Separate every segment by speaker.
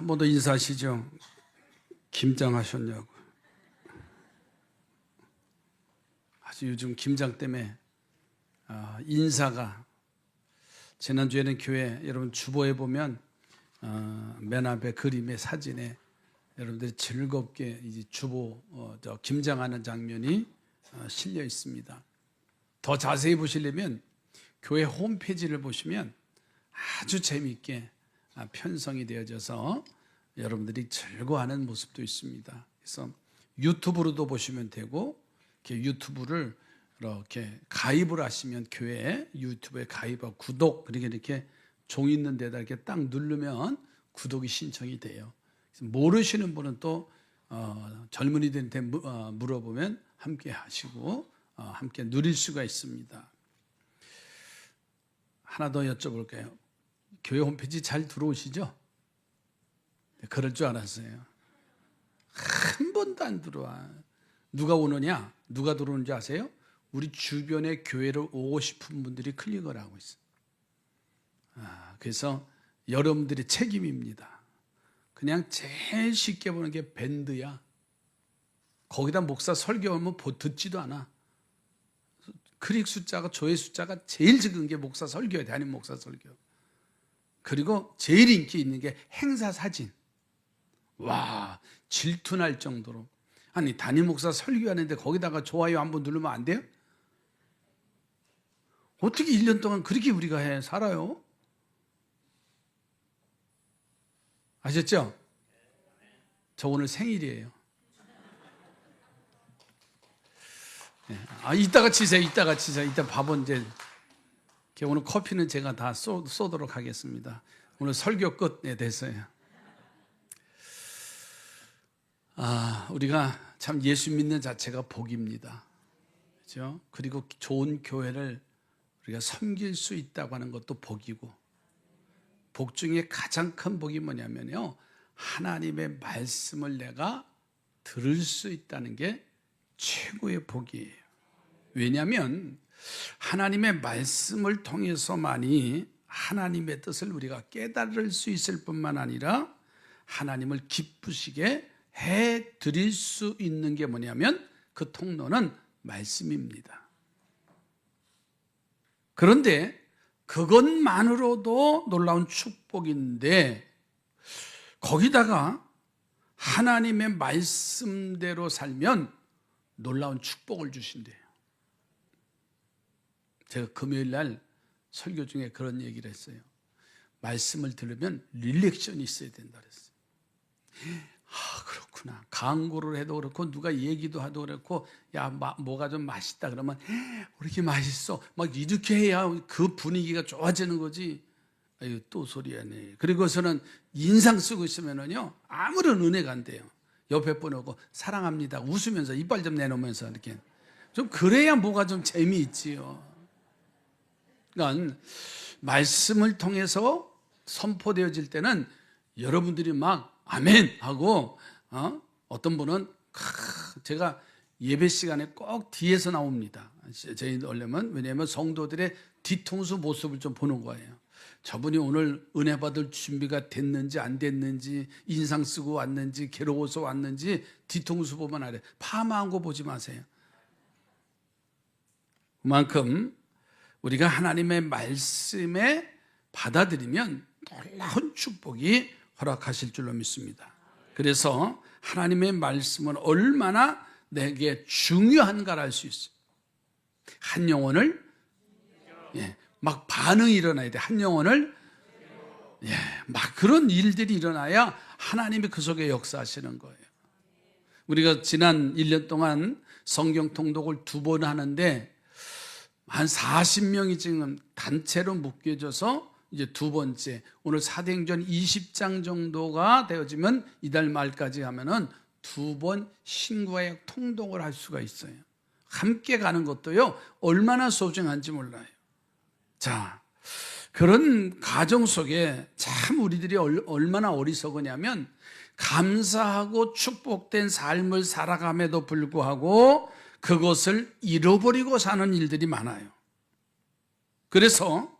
Speaker 1: 한 번 더 인사하시죠. 김장하셨냐고. 아주 요즘 김장 때문에 인사가, 지난주에는 교회 여러분 주보에 보면 맨 앞에 그림의 사진에 여러분들이 즐겁게 이제 주보 김장하는 장면이 실려 있습니다. 더 자세히 보시려면 교회 홈페이지를 보시면 아주 재미있게 편성이 되어져서 여러분들이 즐거워하는 모습도 있습니다. 그래서 유튜브로도 보시면 되고, 이렇게 유튜브를 이렇게 가입을 하시면 교회 유튜브에 가입하고 구독, 그렇게 이렇게 종이 있는 데다 이렇게 딱 누르면 구독이 신청이 돼요. 그래서 모르시는 분은 또 젊은이들한테 물어보면 함께 하시고 함께 누릴 수가 있습니다. 하나 더 여쭤볼까요? 교회 홈페이지 잘 들어오시죠? 그럴 줄 알았어요. 한 번도 안 들어와. 누가 오느냐? 누가 들어오는지 아세요? 우리 주변에 교회를 오고 싶은 분들이 클릭을 하고 있어요. 그래서 여러분들의 책임입니다. 그냥 제일 쉽게 보는 게 밴드야. 거기다 목사 설교하면 듣지도 않아. 클릭 숫자가, 조회 숫자가 제일 적은 게 목사 설교야. 담임 목사 설교. 그리고 제일 인기 있는 게 행사 사진. 와, 질투날 정도로. 아니, 담임 목사 설교하는데 거기다가 좋아요 한번 누르면 안 돼요? 어떻게 1년 동안 그렇게 우리가 살아요? 아셨죠? 저 오늘 생일이에요. 이따가 치세요. 이따가 치세요. 이따 밥은 이제 오늘 커피는 제가 다 쏘도록 하겠습니다. 오늘 설교 끝에 됐어요. 우리가 참 예수 믿는 자체가 복입니다. 그렇죠? 그리고 좋은 교회를 우리가 섬길 수 있다고 하는 것도 복이고, 복 중에 가장 큰 복이 뭐냐면요, 하나님의 말씀을 내가 들을 수 있다는 게 최고의 복이에요. 왜냐하면 하나님의 말씀을 통해서만이 하나님의 뜻을 우리가 깨달을 수 있을 뿐만 아니라 하나님을 기쁘시게 해드릴 수 있는 게 뭐냐면 그 통로는 말씀입니다. 그런데 그것만으로도 놀라운 축복인데, 거기다가 하나님의 말씀대로 살면 놀라운 축복을 주신대요. 제가 금요일 날 설교 중에 그런 얘기를 했어요. 말씀을 들으면 릴렉션이 있어야 된다 그랬어요. 그렇구나. 광고를 해도 그렇고 누가 얘기도 하도 그렇고, 야, 뭐가 좀 맛있다 그러면 왜 이렇게 맛있어? 막 이렇게 해야 그 분위기가 좋아지는 거지. 아유, 또 소리하네. 그리고서는 인상 쓰고 있으면은요, 아무런 은혜가 안 돼요. 옆에 분하고 사랑합니다 웃으면서 이빨 좀 내놓으면서 이렇게 좀 그래야 뭐가 좀 재미있지요. 그러니까 말씀을 통해서 선포되어질 때는 여러분들이 막 아멘 하고, 어떤 분은 제가 예배 시간에 꼭 뒤에서 나옵니다. 저희 원래는, 왜냐하면 성도들의 뒤통수 모습을 좀 보는 거예요. 저분이 오늘 은혜 받을 준비가 됐는지 안 됐는지, 인상 쓰고 왔는지, 괴로워서 왔는지 뒤통수 보면 알아요. 파마한 거 보지 마세요. 그만큼 우리가 하나님의 말씀에 받아들이면 놀라운 축복이 허락하실 줄로 믿습니다. 그래서 하나님의 말씀은 얼마나 내게 중요한가를 알 수 있어요. 한 영혼을 막 반응이 일어나야 돼. 한 영혼을 막 그런 일들이 일어나야 하나님이 그 속에 역사하시는 거예요. 우리가 지난 1년 동안 성경 통독을 2번 하는데 한 40명이 지금 단체로 묶여져서 이제 2번째, 오늘 사도행전 20장 정도가 되어지면 이달 말까지 하면은 2번 신구약 통독을 할 수가 있어요. 함께 가는 것도요, 얼마나 소중한지 몰라요. 자, 그런 가정 속에 참 우리들이 얼마나 어리석으냐면, 감사하고 축복된 삶을 살아감에도 불구하고 그것을 잃어버리고 사는 일들이 많아요. 그래서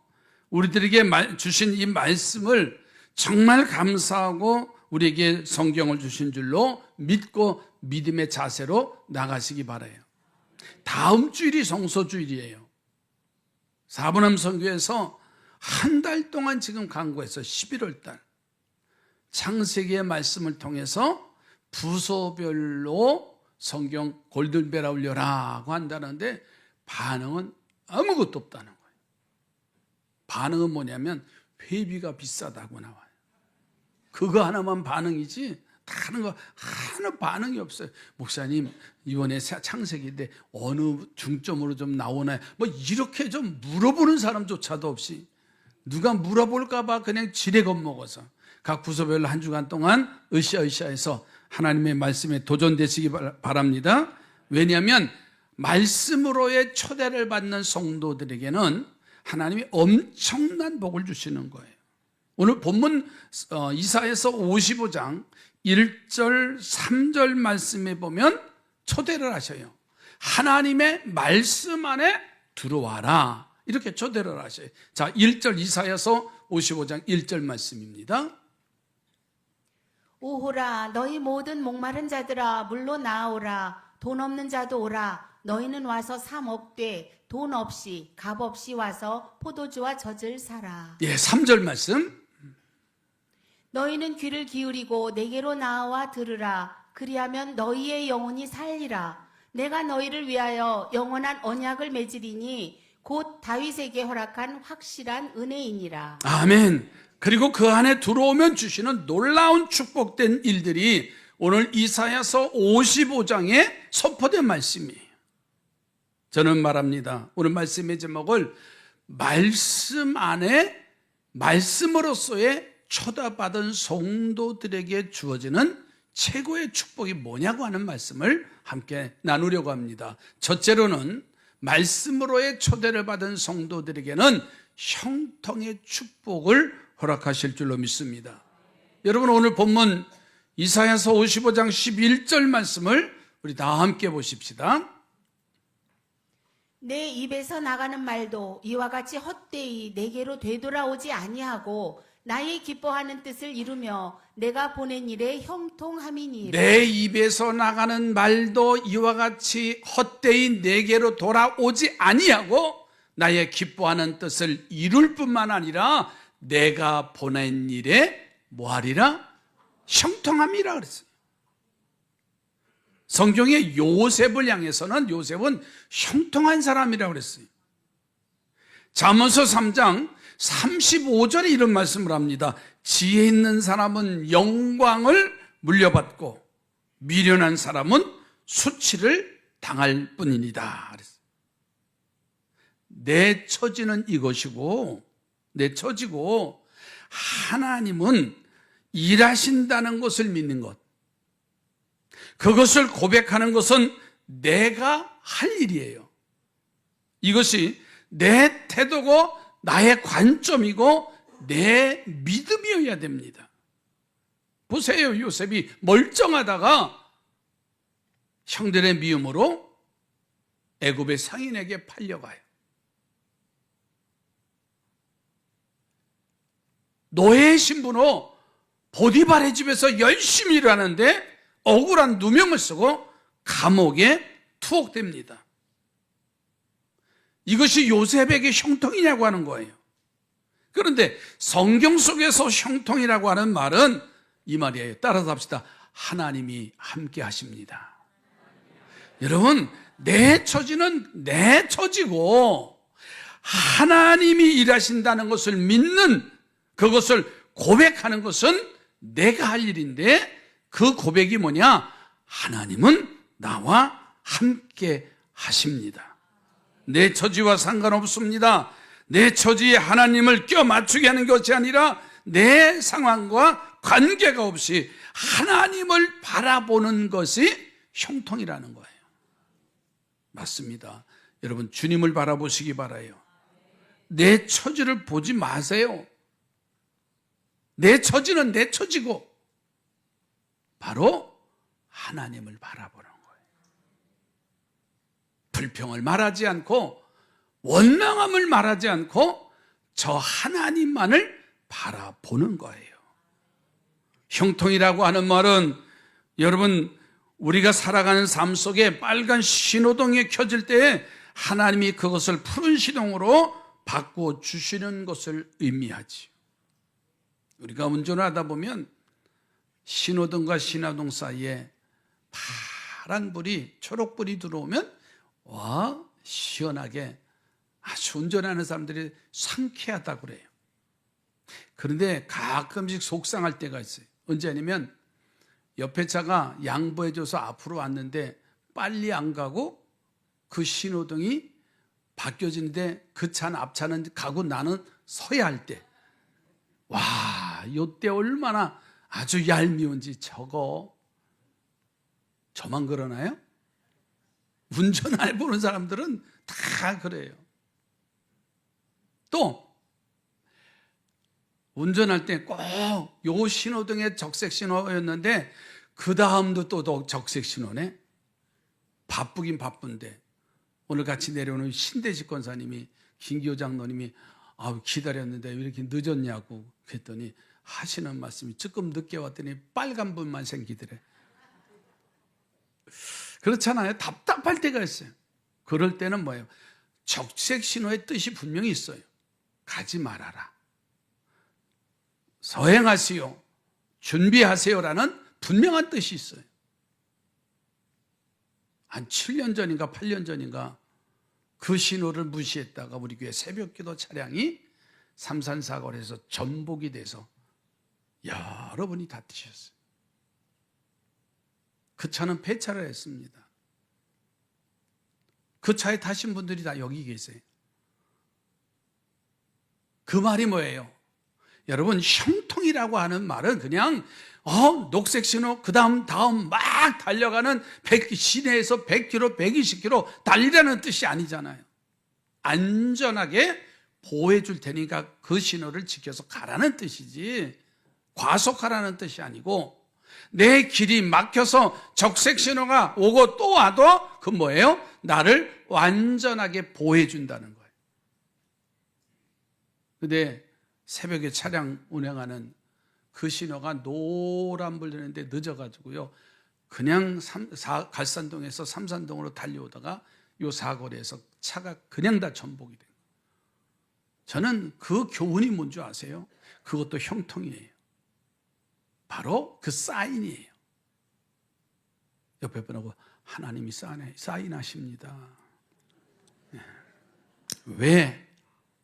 Speaker 1: 우리들에게 주신 이 말씀을 정말 감사하고 우리에게 성경을 주신 줄로 믿고 믿음의 자세로 나가시기 바라요. 다음 주일이 성소주일이에요. 사분함 선교에서 한 달 동안 지금 강구했어요. 11월 달. 창세기의 말씀을 통해서 부서별로 성경 골든벨 울려라고 한다는데 반응은 아무것도 없다는 거예요. 반응은 뭐냐면 회비가 비싸다고 나와요. 그거 하나만 반응이지 다른 거 하나 반응이 없어요. 목사님 이번에 창세기인데 어느 중점으로 좀 나오나요? 뭐 이렇게 좀 물어보는 사람조차도 없이 누가 물어볼까 봐 그냥 지레 겁먹어서 각 부서별로 한 주간 동안 으쌰으쌰해서 하나님의 말씀에 도전되시기 바랍니다. 왜냐하면 말씀으로의 초대를 받는 성도들에게는 하나님이 엄청난 복을 주시는 거예요. 오늘 본문 이사야서 55장 1절 3절 말씀에 보면 초대를 하셔요. 하나님의 말씀 안에 들어와라 이렇게 초대를 하셔요. 자, 1절 이사야서 55장 1절 말씀입니다.
Speaker 2: 오호라 너희 모든 목마른 자들아 물로 나아오라. 돈 없는 자도 오라. 너희는 와서 삶 없되 돈 없이 값 없이 와서 포도주와 젖을 사라.
Speaker 1: 예, 3절 말씀.
Speaker 2: 너희는 귀를 기울이고 내게로 나와 들으라. 그리하면 너희의 영혼이 살리라. 내가 너희를 위하여 영원한 언약을 맺으리니 곧 다윗에게 허락한 확실한 은혜이니라.
Speaker 1: 아멘. 그리고 그 안에 들어오면 주시는 놀라운 축복된 일들이 오늘 이사야서 55장에 선포된 말씀이에요. 저는 말합니다. 오늘 말씀의 제목을 말씀 안에 말씀으로서의 초대받은 성도들에게 주어지는 최고의 축복이 뭐냐고 하는 말씀을 함께 나누려고 합니다. 첫째로는 말씀으로의 초대를 받은 성도들에게는 형통의 축복을 허락하실 줄로 믿습니다. 여러분 오늘 본문 이사야서 55장 11절 말씀을 우리 다 함께 보십시다.
Speaker 2: 내 입에서 나가는 말도 이와 같이 헛되이 내게로 되돌아오지 아니하고 나의 기뻐하는 뜻을 이루며 내가 보낸 일에 형통함이니라.
Speaker 1: 내 입에서 나가는 말도 이와 같이 헛되이 내게로 돌아오지 아니하고 나의 기뻐하는 뜻을 이룰 뿐만 아니라 내가 보낸 일에 뭐하리라? 형통함이라 그랬어요. 성경의 요셉을 향해서는 요셉은 형통한 사람이라고 그랬어요. 잠언서 3장 35절에 이런 말씀을 합니다. 지혜 있는 사람은 영광을 물려받고 미련한 사람은 수치를 당할 뿐이니다. 그랬어요. 내 처지는 이것이고 내 처지고 하나님은 일하신다는 것을 믿는 것, 그것을 고백하는 것은 내가 할 일이에요. 이것이 내 태도고 나의 관점이고 내 믿음이어야 됩니다. 보세요. 요셉이 멀쩡하다가 형들의 미움으로 애굽의 상인에게 팔려가요. 노예의 신분으로 보디발의 집에서 열심히 일하는데 억울한 누명을 쓰고 감옥에 투옥됩니다. 이것이 요셉에게 형통이냐고 하는 거예요. 그런데 성경 속에서 형통이라고 하는 말은 이 말이에요. 따라서 합시다. 하나님이 함께 하십니다. 여러분, 내 처지는 내 처지고 하나님이 일하신다는 것을 믿는, 그것을 고백하는 것은 내가 할 일인데, 그 고백이 뭐냐? 하나님은 나와 함께 하십니다. 내 처지와 상관없습니다. 내 처지에 하나님을 껴맞추게 하는 것이 아니라 내 상황과 관계가 없이 하나님을 바라보는 것이 형통이라는 거예요. 맞습니다. 여러분, 주님을 바라보시기 바라요. 내 처지를 보지 마세요. 내 처지는 내 처지고 바로 하나님을 바라보는 거예요. 불평을 말하지 않고 원망함을 말하지 않고 저 하나님만을 바라보는 거예요. 형통이라고 하는 말은 여러분 우리가 살아가는 삶 속에 빨간 신호등이 켜질 때에 하나님이 그것을 푸른 신호로 바꿔 주시는 것을 의미하지. 우리가 운전을 하다 보면 신호등과 신호등 사이에 파란 불이 초록불이 들어오면 와 시원하게 아주 운전하는 사람들이 상쾌하다고 그래요. 그런데 가끔씩 속상할 때가 있어요. 언제 아니면 옆에 차가 양보해줘서 앞으로 왔는데 빨리 안 가고 그 신호등이 바뀌어지는데 그 차는 앞차는 가고 나는 서야 할 때, 와, 이때 얼마나 아주 얄미운지. 저만 그러나요? 운전 안 해보는 사람들은 다 그래요. 또 운전할 때 꼭 요 신호등의 적색 신호였는데 그 다음도 또 적색 신호네. 바쁘긴 바쁜데 오늘 같이 내려오는 신대식 권사님이 김기호 장로님이 기다렸는데 왜 이렇게 늦었냐고 그랬더니 하시는 말씀이 조금 늦게 왔더니 빨간 불만 생기더래. 그렇잖아요. 답답할 때가 있어요. 그럴 때는 뭐예요? 적색 신호의 뜻이 분명히 있어요. 가지 말아라, 서행하시오, 준비하세요라는 분명한 뜻이 있어요. 한 7년 전인가 8년 전인가 그 신호를 무시했다가 우리 교회 새벽기도 차량이 삼산사고에서 전복이 돼서 여러분이 다투셨어요. 그 차는 폐차를 했습니다. 그 차에 타신 분들이 다 여기 계세요. 그 말이 뭐예요? 여러분, 형통이라고 하는 말은 그냥 녹색 신호 그 다음 막 달려가는 시내에서 100km, 120km 달리라는 뜻이 아니잖아요. 안전하게 보호해 줄 테니까 그 신호를 지켜서 가라는 뜻이지 과속하라는 뜻이 아니고, 내 길이 막혀서 적색 신호가 오고 또 와도 그 뭐예요? 나를 완전하게 보호해 준다는 거예요. 근데 새벽에 차량 운행하는 그 신호가 노란불 되는데 늦어가지고요, 그냥 갈산동에서 삼산동으로 달려오다가 요 사거리에서 차가 그냥 다 전복이 돼요. 저는 그 교훈이 뭔지 아세요? 그것도 형통이에요. 바로 그 사인이에요. 옆에 분하고 하나님이 사인하십니다. 왜?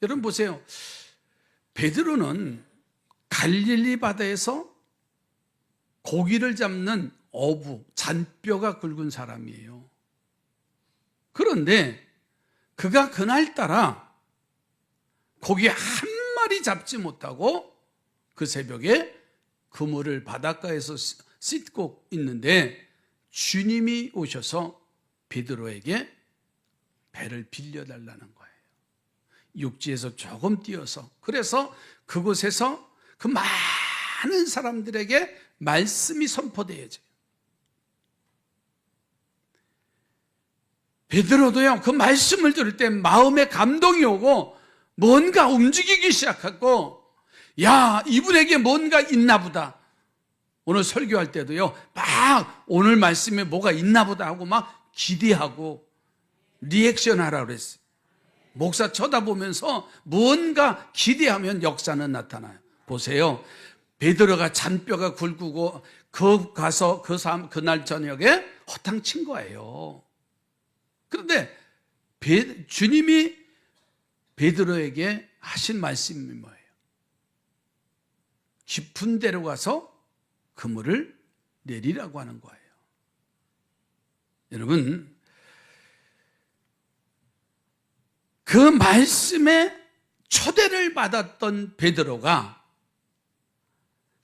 Speaker 1: 여러분 보세요. 베드로는 갈릴리 바다에서 고기를 잡는 어부, 잔뼈가 굵은 사람이에요. 그런데 그가 그날따라 고기 한 마리 잡지 못하고 그 새벽에 그물을 바닷가에서 씻고 있는데 주님이 오셔서 베드로에게 배를 빌려달라는 거예요. 육지에서 조금 뛰어서. 그래서 그곳에서 그 많은 사람들에게 말씀이 선포되어져요. 베드로도요, 그 말씀을 들을 때 마음에 감동이 오고 뭔가 움직이기 시작하고, 야, 이분에게 뭔가 있나 보다. 오늘 설교할 때도요, 막 오늘 말씀에 뭐가 있나 보다 하고 막 기대하고 리액션 하라고 그랬어요. 목사 쳐다보면서 뭔가 기대하면 역사는 나타나요. 보세요. 베드로가 잔뼈가 굵고 가서 그날 저녁에 허탕 친 거예요. 그런데 주님이 베드로에게 하신 말씀이 뭐예요? 깊은 데로 가서 그물을 내리라고 하는 거예요. 여러분, 그 말씀에 초대를 받았던 베드로가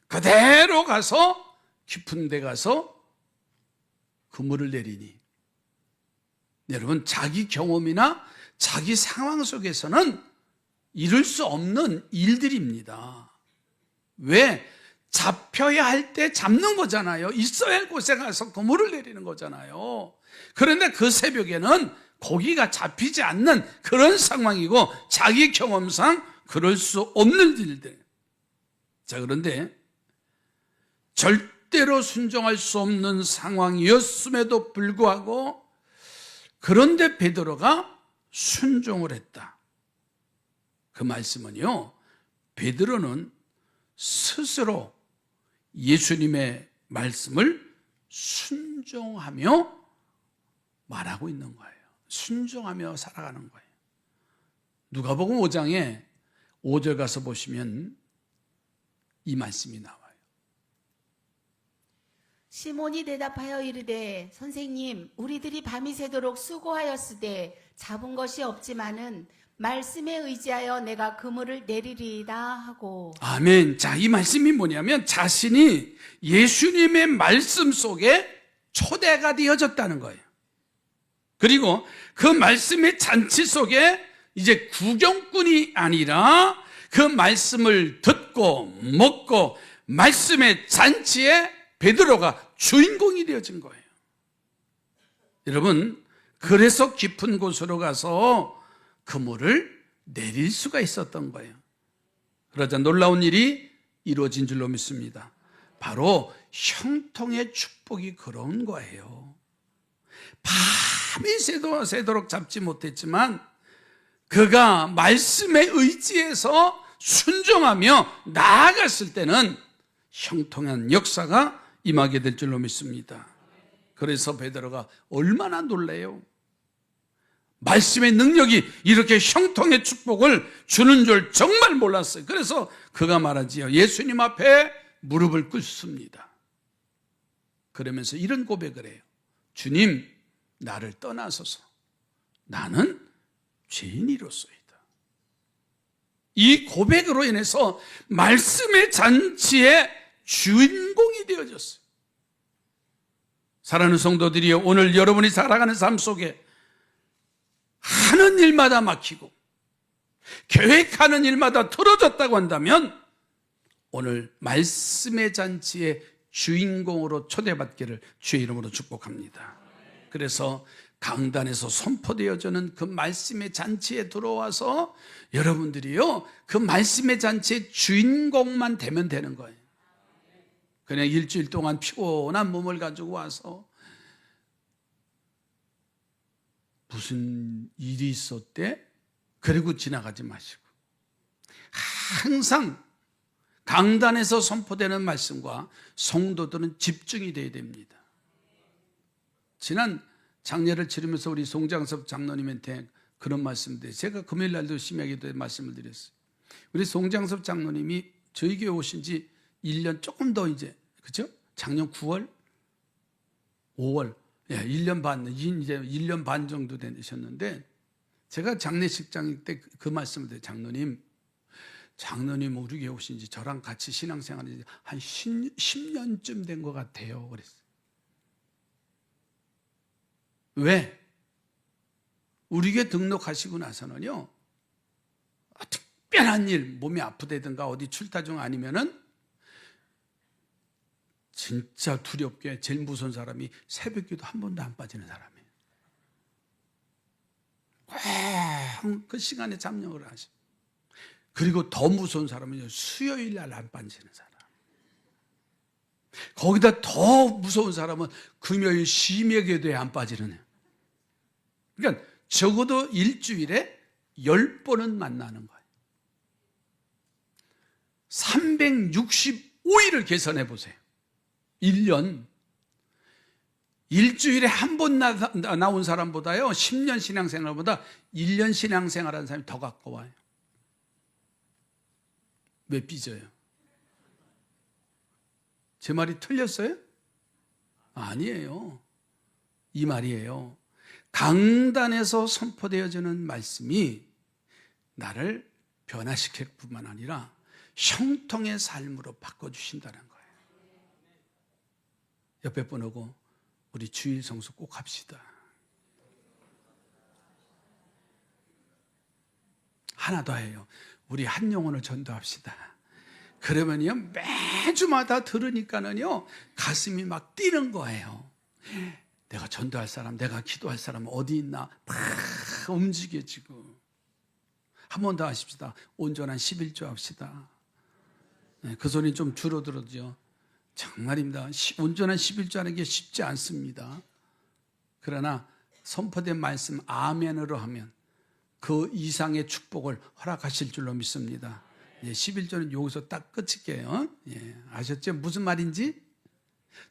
Speaker 1: 그대로 가서 깊은 데 가서 그물을 내리니, 여러분, 자기 경험이나 자기 상황 속에서는 이룰 수 없는 일들입니다. 왜? 잡혀야 할 때 잡는 거잖아요. 있어야 할 곳에 가서 그물을 내리는 거잖아요. 그런데 그 새벽에는 고기가 잡히지 않는 그런 상황이고 자기 경험상 그럴 수 없는 일들. 자, 그런데 절대로 순종할 수 없는 상황이었음에도 불구하고 그런데 베드로가 순종을 했다. 그 말씀은요, 베드로는 스스로 예수님의 말씀을 순종하며 말하고 있는 거예요. 순종하며 살아가는 거예요. 누가복음 5장에 5절 가서 보시면 이 말씀이 나와요.
Speaker 2: 시몬이 대답하여 이르되 선생님 우리들이 밤이 새도록 수고하였으되 잡은 것이 없지만은 말씀에 의지하여 내가 그물을 내리리이다 하고.
Speaker 1: 아멘. 자, 이 말씀이 뭐냐면 자신이 예수님의 말씀 속에 초대가 되어졌다는 거예요. 그리고 그 말씀의 잔치 속에 이제 구경꾼이 아니라 그 말씀을 듣고 먹고 말씀의 잔치에 베드로가 주인공이 되어진 거예요. 여러분, 그래서 깊은 곳으로 가서 그물을 내릴 수가 있었던 거예요. 그러자 놀라운 일이 이루어진 줄로 믿습니다. 바로 형통의 축복이 그런 거예요. 밤이 새도록 잡지 못했지만 그가 말씀에 의지해서 순종하며 나아갔을 때는 형통한 역사가 임하게 될 줄로 믿습니다. 그래서 베드로가 얼마나 놀래요. 말씀의 능력이 이렇게 형통의 축복을 주는 줄 정말 몰랐어요. 그래서 그가 말하지요. 예수님 앞에 무릎을 꿇습니다. 그러면서 이런 고백을 해요. 주님, 나를 떠나소서. 나는 죄인이로소이다. 이 고백으로 인해서 말씀의 잔치의 주인공이 되어졌어요. 사랑하는 성도들이여, 오늘 여러분이 살아가는 삶 속에 하는 일마다 막히고 계획하는 일마다 틀어졌다고 한다면 오늘 말씀의 잔치의 주인공으로 초대받기를 주의 이름으로 축복합니다. 그래서 강단에서 선포되어지는 그 말씀의 잔치에 들어와서 여러분들이요, 그 말씀의 잔치의 주인공만 되면 되는 거예요. 그냥 일주일 동안 피곤한 몸을 가지고 와서 무슨 일이 있었대? 그리고 지나가지 마시고 항상 강단에서 선포되는 말씀과 성도들은 집중이 돼야 됩니다. 지난 장례를 치르면서 우리 송장섭 장로님한테 그런 말씀들, 제가 금요일 날도 심야기도에 말씀을 드렸어요. 우리 송장섭 장로님이 저희 교회 오신 지 1년 조금 더 이제, 그죠? 작년 9월, 5월, 1년 반, 이제 1년 반 정도 되셨는데, 제가 장례식장 때 그 말씀을 드려요. 장로님 우리 교회 오신 지 저랑 같이 신앙생활이 한 10년쯤 된 것 같아요. 그랬어요. 왜? 우리 교회 등록하시고 나서는요, 특별한 일, 몸이 아프다든가 어디 출타 중 아니면은 진짜 두렵게 제일 무서운 사람이 새벽기도 한 번도 안 빠지는 사람이에요. 꼭 그 시간에 잠령을 하셔. 그리고 더 무서운 사람은요, 수요일 날 안 빠지는 사람. 거기다 더 무서운 사람은 금요일 심야기도에 안 빠지는 애요. 그러니까 적어도 일주일에 10번은 만나는 거예요. 365일을 계산해 보세요. 1년. 일주일에 한 번 나온 사람보다요, 10년 신앙생활보다 1년 신앙생활하는 사람이 더 가까워요. 왜 삐져요? 제 말이 틀렸어요? 아니에요. 이 말이에요. 강단에서 선포되어지는 말씀이 나를 변화시킬 뿐만 아니라 형통의 삶으로 바꿔주신다는 거예요. 옆에 분하고 우리 주일 성수 꼭 합시다. 하나 더 해요. 우리 한 영혼을 전도합시다. 그러면요, 매주마다 들으니까는요, 가슴이 막 뛰는 거예요. 내가 전도할 사람, 내가 기도할 사람 어디 있나 막 움직여지고. 한 번 더 하십시다. 온전한 11조 합시다. 그 소리 좀 줄어들어도요, 정말입니다. 온전한 11조 하는 게 쉽지 않습니다. 그러나 선포된 말씀 아멘으로 하면 그 이상의 축복을 허락하실 줄로 믿습니다. 11조는 여기서 딱 끝일게요. 아셨죠? 무슨 말인지?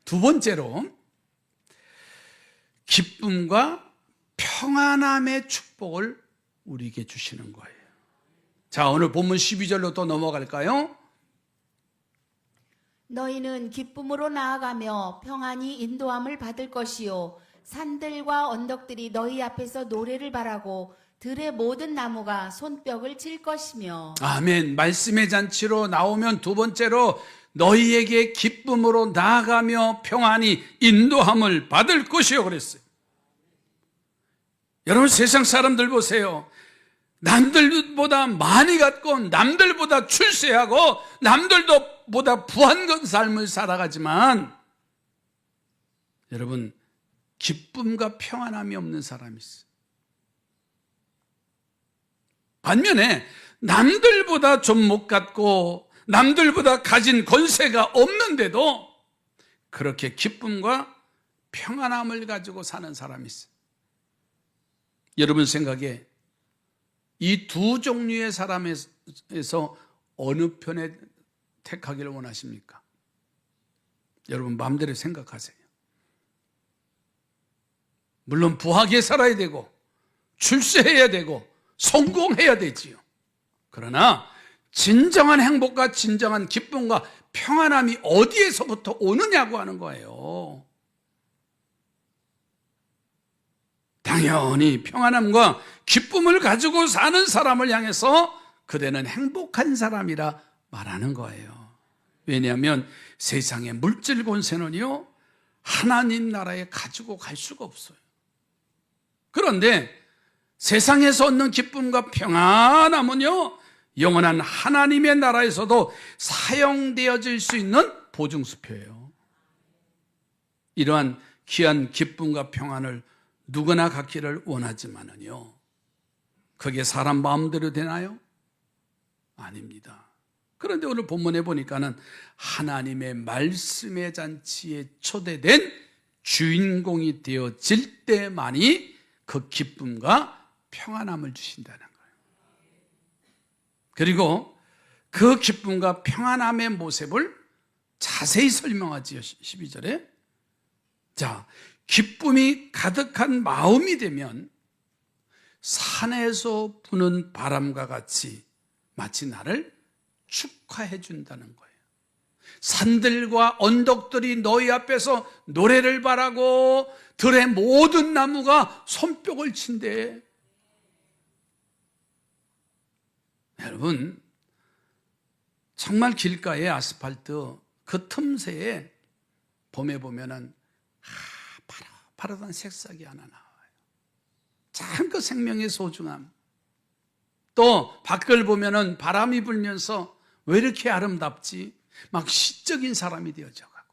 Speaker 1: 두 번째로 기쁨과 평안함의 축복을 우리에게 주시는 거예요. 자, 오늘 본문 12절로 또 넘어갈까요?
Speaker 2: 너희는 기쁨으로 나아가며 평안히 인도함을 받을 것이요 산들과 언덕들이 너희 앞에서 노래를 바라고 들의 모든 나무가 손뼉을 칠 것이며.
Speaker 1: 아멘. 말씀의 잔치로 나오면 두 번째로 너희에게 기쁨으로 나아가며 평안히 인도함을 받을 것이요 그랬어요. 여러분, 세상 사람들 보세요. 남들보다 많이 갖고 남들보다 출세하고 남들보다 부한 삶을 살아가지만 여러분, 기쁨과 평안함이 없는 사람이 있어요. 반면에 남들보다 좀 못 갖고 남들보다 가진 권세가 없는데도 그렇게 기쁨과 평안함을 가지고 사는 사람이 있어요. 여러분 생각에 이 두 종류의 사람에서 어느 편에 택하기를 원하십니까? 여러분 마음대로 생각하세요. 물론 부하게 살아야 되고 출세해야 되고 성공해야 되지요. 그러나 진정한 행복과 진정한 기쁨과 평안함이 어디에서부터 오느냐고 하는 거예요. 당연히 평안함과 기쁨을 가지고 사는 사람을 향해서 그대는 행복한 사람이라 말하는 거예요. 왜냐하면 세상의 물질 권세는요, 하나님 나라에 가지고 갈 수가 없어요. 그런데 세상에서 얻는 기쁨과 평안함은요, 영원한 하나님의 나라에서도 사용되어질 수 있는 보증수표예요. 이러한 귀한 기쁨과 평안을 누구나 갖기를 원하지만은요, 그게 사람 마음대로 되나요? 아닙니다. 그런데 오늘 본문에 보니까는 하나님의 말씀의 잔치에 초대된 주인공이 되어질 때만이 그 기쁨과 평안함을 주신다는 거예요. 그리고 그 기쁨과 평안함의 모습을 자세히 설명하지요. 12절에. 자, 기쁨이 가득한 마음이 되면 산에서 부는 바람과 같이 마치 나를 축하해 준다는 거예요. 산들과 언덕들이 너희 앞에서 노래를 바라고 들의 모든 나무가 손뼉을 친대. 여러분, 정말 길가에 아스팔트 그 틈새에 봄에 보면은 파릇파릇한 새싹이 하나 나와요. 참 그 생명의 소중함. 또 밖을 보면은 바람이 불면서 왜 이렇게 아름답지? 막 시적인 사람이 되어져 가고,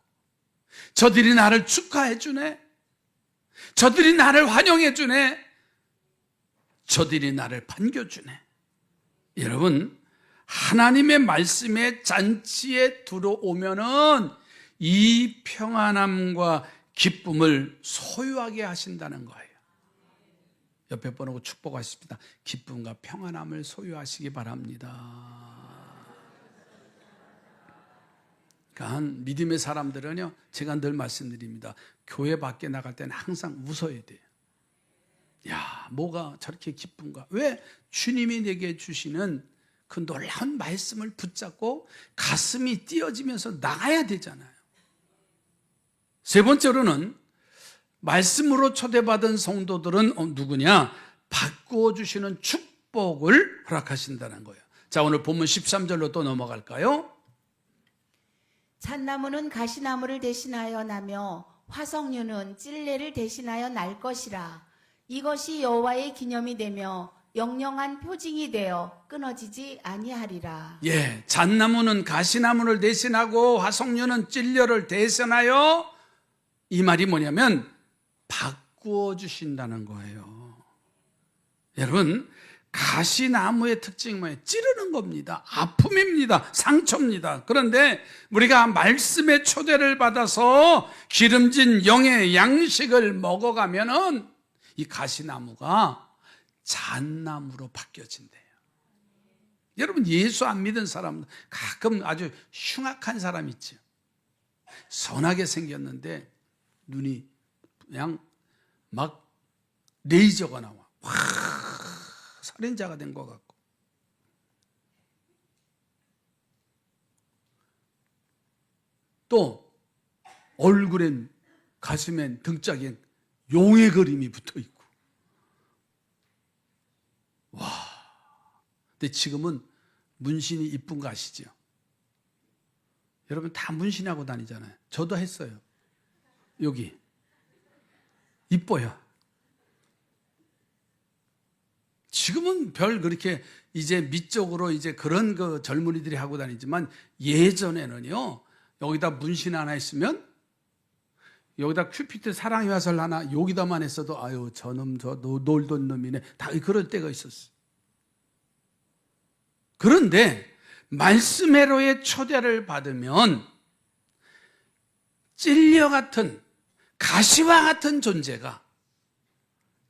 Speaker 1: 저들이 나를 축하해 주네, 저들이 나를 환영해 주네, 저들이 나를 반겨주네. 여러분, 하나님의 말씀의 잔치에 들어오면은 이 평안함과 기쁨을 소유하게 하신다는 거예요. 옆에 보고 축복하십니다. 기쁨과 평안함을 소유하시기 바랍니다. 그러니까 믿음의 사람들은요, 제가 늘 말씀드립니다. 교회 밖에 나갈 때는 항상 웃어야 돼요. 야, 뭐가 저렇게 기쁜가? 왜? 주님이 내게 주시는 그 놀라운 말씀을 붙잡고 가슴이 뛰어지면서 나가야 되잖아요. 세 번째로는 말씀으로 초대받은 성도들은 누구냐? 바꾸어 주시는 축복을 허락하신다는 거예요. 자, 오늘 본문 13절로 또 넘어갈까요?
Speaker 2: 잣나무는 가시나무를 대신하여 나며 화석류는 찔레를 대신하여 날 것이라. 이것이 여호와의 기념이 되며 영영한 표징이 되어 끊어지지 아니하리라.
Speaker 1: 예, 잣나무는 가시나무를 대신하고 화석류는 찔레를 대신하여, 이 말이 뭐냐면 바꾸어 주신다는 거예요. 여러분, 가시나무의 특징이 뭐예요? 찌르는 겁니다. 아픔입니다. 상처입니다. 그런데 우리가 말씀의 초대를 받아서 기름진 영의 양식을 먹어가면은 이 가시나무가 잣나무로 바뀌어진대요. 여러분, 예수 안 믿은 사람 가끔 아주 흉악한 사람 있죠. 선하게 생겼는데 눈이 그냥 막 레이저가 나와. 와, 살인자가 된 것 같고. 또 얼굴엔, 가슴엔, 등짝엔 용의 그림이 붙어 있고. 와. 근데 지금은 문신이 이쁜 거 아시죠? 여러분 다 문신하고 다니잖아요. 저도 했어요. 여기 이뻐요. 지금은 별 그렇게 이제 미적으로 이제 그런 그 젊은이들이 하고 다니지만 예전에는요, 여기다 문신 하나 있으면 여기다 큐피트 사랑의 화살 하나 여기다만 했어도 아유 저놈 저 놀던 놈이네, 다 그럴 때가 있었어요. 그런데 말씀회로의 초대를 받으면 찔려 같은 가시와 같은 존재가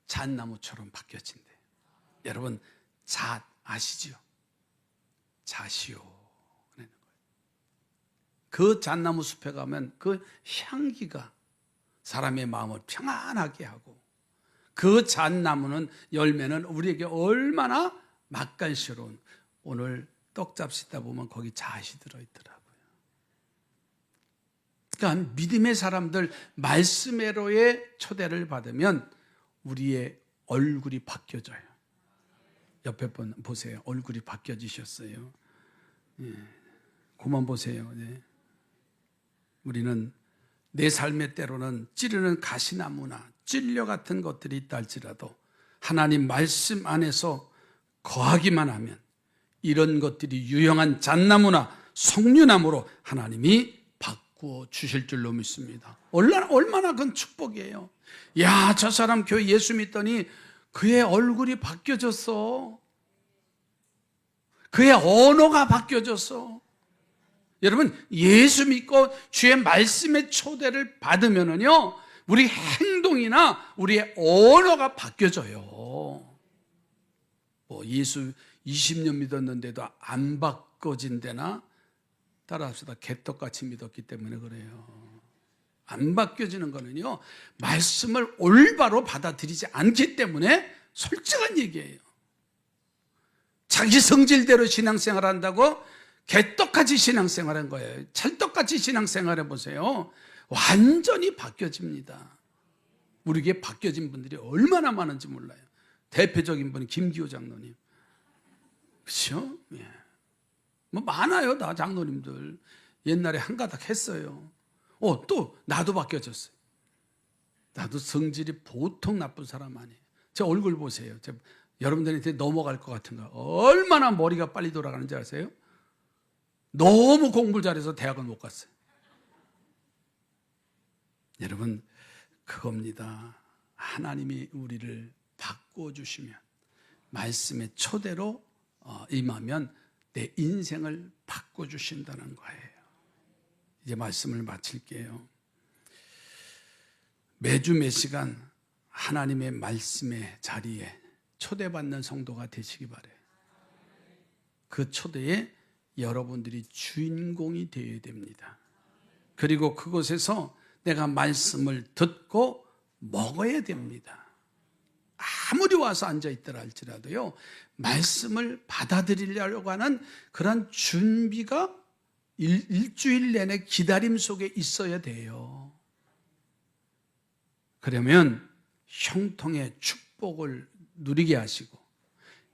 Speaker 1: 잣나무처럼 바뀌어진대요. 여러분 잣 아시죠? 잣이요. 그 잣나무 숲에 가면 그 향기가 사람의 마음을 평안하게 하고, 그 잣나무는 열매는 우리에게 얼마나 맛깔스러운, 오늘 떡 잡수다 보면 거기 잣이 들어있더라고요. 그러니까 믿음의 사람들 말씀회로의 초대를 받으면 우리의 얼굴이 바뀌어져요. 옆에 분 보세요. 얼굴이 바뀌어지셨어요. 예. 그만 보세요. 네. 우리는 내 삶의 때로는 찌르는 가시나무나 찔려 같은 것들이 있다 할지라도 하나님 말씀 안에서 거하기만 하면 이런 것들이 유용한 잣나무나 석류나무로 하나님이 바꾸어 주실 줄로 믿습니다. 얼마나 큰 축복이에요. 야, 저 사람 교회 예수 믿더니 그의 얼굴이 바뀌어졌어. 그의 언어가 바뀌어졌어. 여러분, 예수 믿고 주의 말씀의 초대를 받으면은요, 우리 행동이나 우리의 언어가 바뀌어져요. 뭐 예수 20년 믿었는데도 안 바꿔진 데나, 따라합시다. 개떡같이 믿었기 때문에 그래요. 안 바뀌어지는 거는요, 말씀을 올바로 받아들이지 않기 때문에 솔직한 얘기예요. 자기 성질대로 신앙생활 한다고 개떡같이 신앙생활한 거예요. 찰떡같이 신앙생활 해보세요. 완전히 바뀌어집니다. 우리에게 바뀌어진 분들이 얼마나 많은지 몰라요. 대표적인 분이 김기호 장로님. 그렇죠? 예. 뭐 많아요. 다 장로님들. 옛날에 한가닥 했어요. 또 나도 바뀌어졌어요. 나도 성질이 보통 나쁜 사람 아니에요. 제 얼굴 보세요. 여러분들한테 넘어갈 것 같은가. 얼마나 머리가 빨리 돌아가는지 아세요? 너무 공부를 잘해서 대학을 못 갔어요. 여러분, 그겁니다. 하나님이 우리를 바꿔주시면, 말씀의 초대로 임하면 내 인생을 바꿔주신다는 거예요. 이제 말씀을 마칠게요. 매주 몇 시간 하나님의 말씀의 자리에 초대받는 성도가 되시기 바라요. 그 초대에 여러분들이 주인공이 되어야 됩니다. 그리고 그곳에서 내가 말씀을 듣고 먹어야 됩니다. 아무리 와서 앉아있더라 할지라도요, 말씀을 받아들이려고 하는 그런 준비가 일주일 내내 기다림 속에 있어야 돼요. 그러면 형통의 축복을 누리게 하시고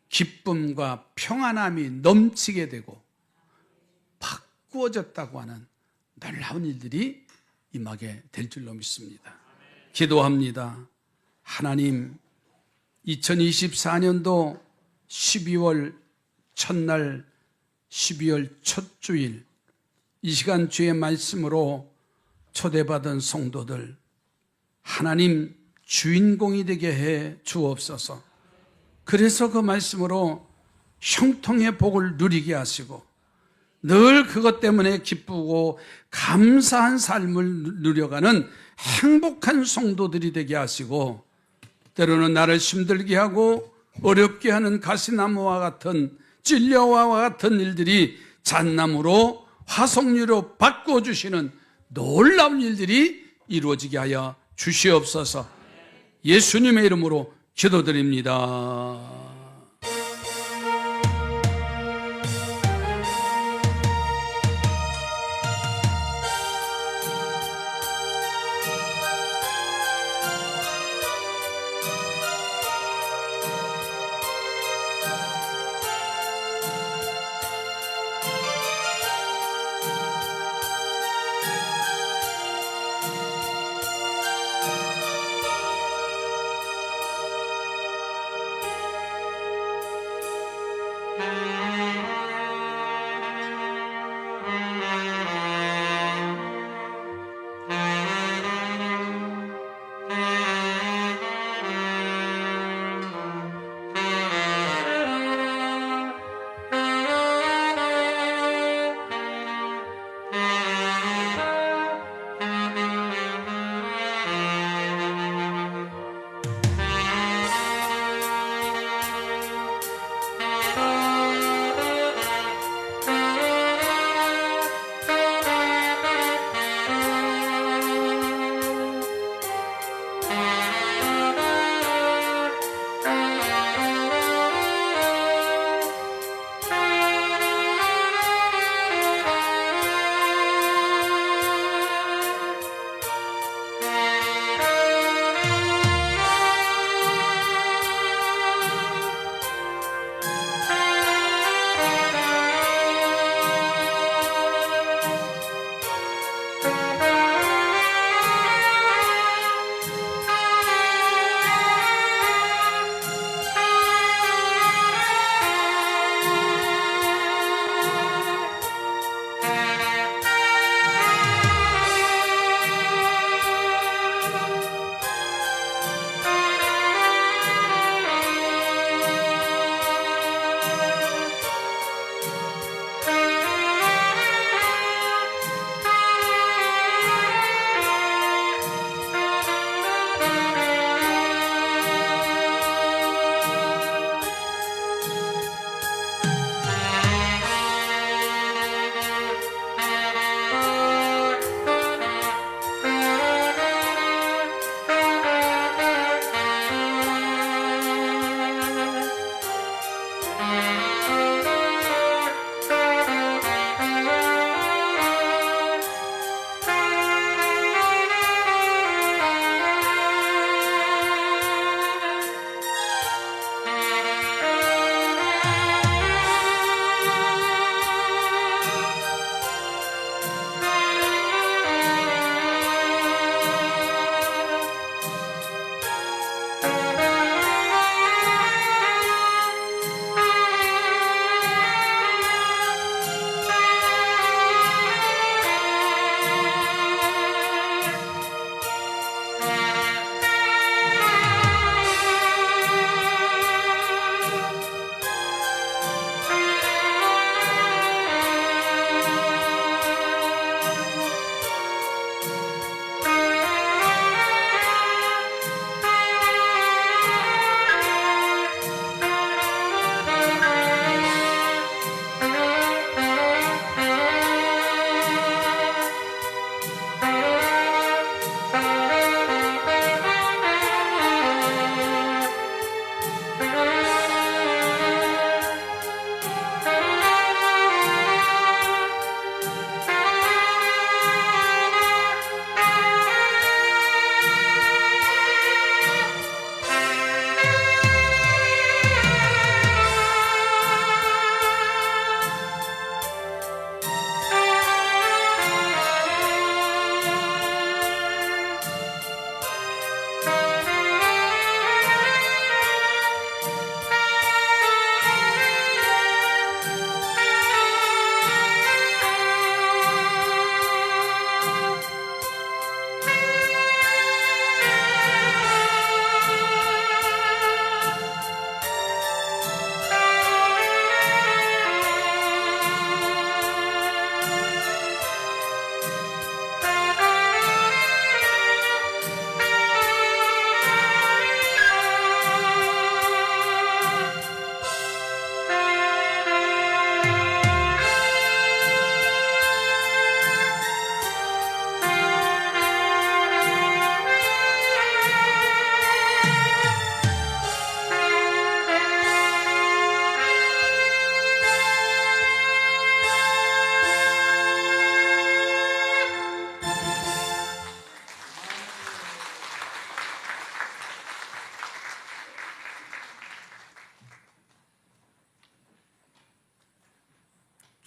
Speaker 1: 기쁨과 평안함이 넘치게 되고 바꾸어졌다고 하는 놀라운 일들이 임하게 될 줄로 믿습니다. 기도합니다. 하나님, 2024년도 12월 첫날, 12월 첫 주일, 이 시간 주의 말씀으로 초대받은 성도들, 하나님 주인공이 되게 해 주옵소서. 그래서 그 말씀으로 형통의 복을 누리게 하시고 늘 그것 때문에 기쁘고 감사한 삶을 누려가는 행복한 성도들이 되게 하시고, 때로는 나를 힘들게 하고 어렵게 하는 가시나무와 같은 찔려와 같은 일들이 잣나무로 화석류로 바꿔주시는 놀라운 일들이 이루어지게 하여 주시옵소서. 예수님의 이름으로 기도드립니다.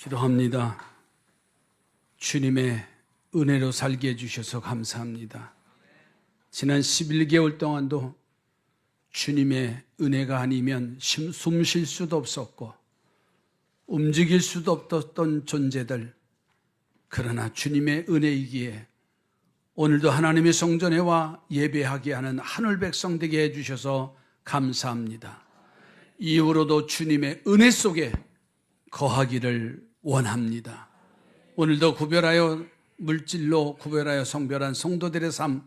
Speaker 1: 기도합니다. 주님의 은혜로 살게 해주셔서 감사합니다. 지난 11개월 동안도 주님의 은혜가 아니면 숨 쉴 수도 없었고 움직일 수도 없었던 존재들, 그러나 주님의 은혜이기에 오늘도 하나님의 성전에 와 예배하게 하는 하늘 백성 되게 해주셔서 감사합니다. 이후로도 주님의 은혜 속에 거하기를 원합니다. 오늘도 구별하여 물질로 구별하여 성별한 성도들의 삶,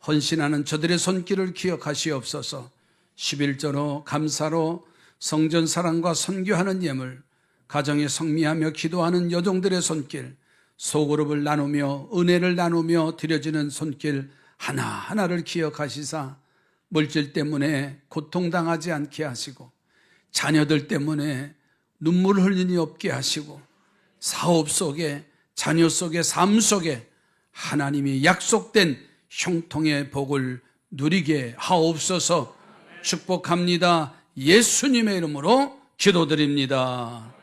Speaker 1: 헌신하는 저들의 손길을 기억하시옵소서. 11조로 감사로 성전 사랑과 선교하는 예물, 가정에 성미하며 기도하는 여종들의 손길, 소그룹을 나누며 은혜를 나누며 드려지는 손길 하나하나를 기억하시사 물질 때문에 고통당하지 않게 하시고 자녀들 때문에 눈물 흘리니 없게 하시고 사업 속에 자녀 속에 삶 속에 하나님이 약속된 형통의 복을 누리게 하옵소서. 축복합니다. 예수님의 이름으로 기도드립니다.